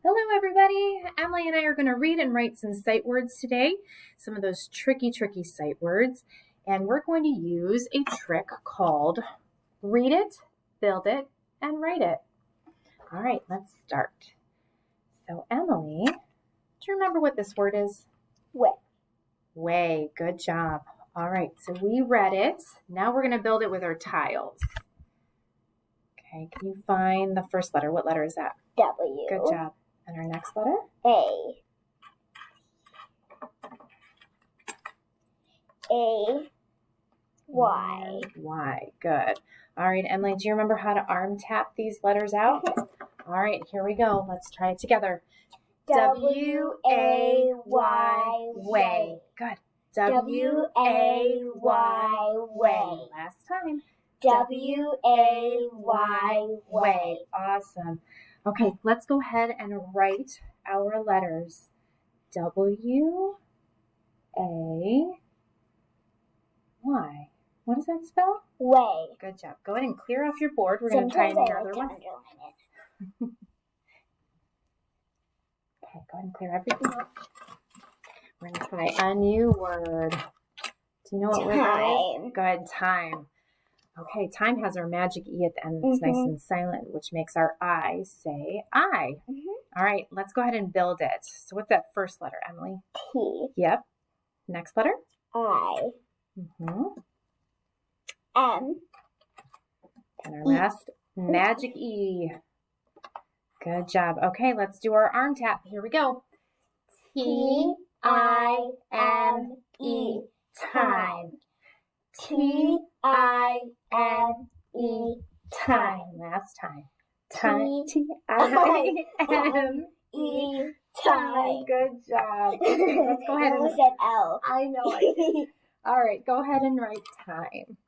Hello everybody, Emily and I are going to read and write some sight words today, some of those tricky sight words, and we're going to use a trick called read it, build it, and write it. All right, let's start. So Emily, do you remember what this word is? Way. Way, good job. All right, so we read it. Now we're going to build it with our tiles. Okay, can you find the first letter? What letter is that? W. Good job. And our next letter? A. A. Y. Y. Good. All right, Emily, do you remember how to arm tap these letters out? All right, here we go. Let's try it together. W-A-Y. Way. Good. W-A-Y. Way. Last time. W-A-Y. Way. Awesome. Okay, let's go ahead and write our letters. W-A-Y. What does that spell? Way. Good job. Go ahead and clear off your board. We're going to try another one. Okay, go ahead and clear everything off. We're going to try a new word. Do you know what word that is? Good, time. Okay, time has our magic E at the end. It's nice and silent, which makes our I say I. All right, let's go ahead and build it. So what's that first letter, Emily? T. Yep. Next letter? I. M. And our last magic E. Good job. Okay, let's do our arm tap. Here we go. T-I-M-E. Time. T-I-M-E. Time. Last time. Time. T-I-M-E. Time. Good job. Okay, let's go ahead and said L. I know I did. All right, go ahead and write time.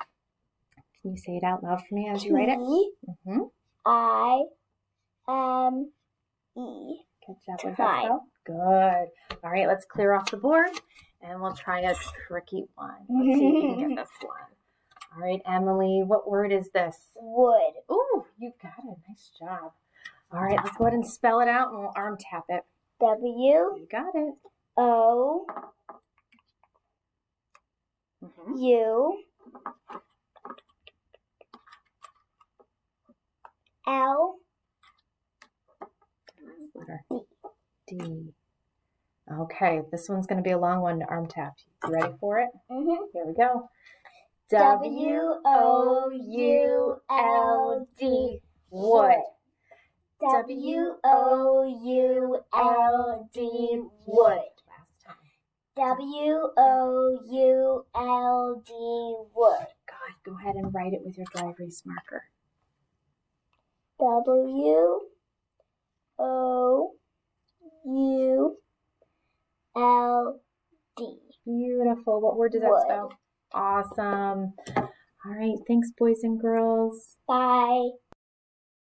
Can you say it out loud for me as you write it? T-I-M-E. Good job. What does that spell? Good. All right, let's clear off the board and we'll try a tricky one. Let's see if you can get this one. All right, Emily, what word is this? Wood. Ooh, you got it. Nice job. All right, let's go ahead and spell it out and we'll arm tap it. W. You got it. O. U. L. Letter. D. Okay, this one's going to be a long one to arm tap. You ready for it? Here we go. W-O-U-L-D. Wood. W-O-U-L-D. Wood. Last time. W-O-U-L-D. Wood. God, go ahead and write it with your dry erase marker. W-O-U-L-D. Beautiful. What word does that spell? Awesome. All right. Thanks, boys and girls. Bye.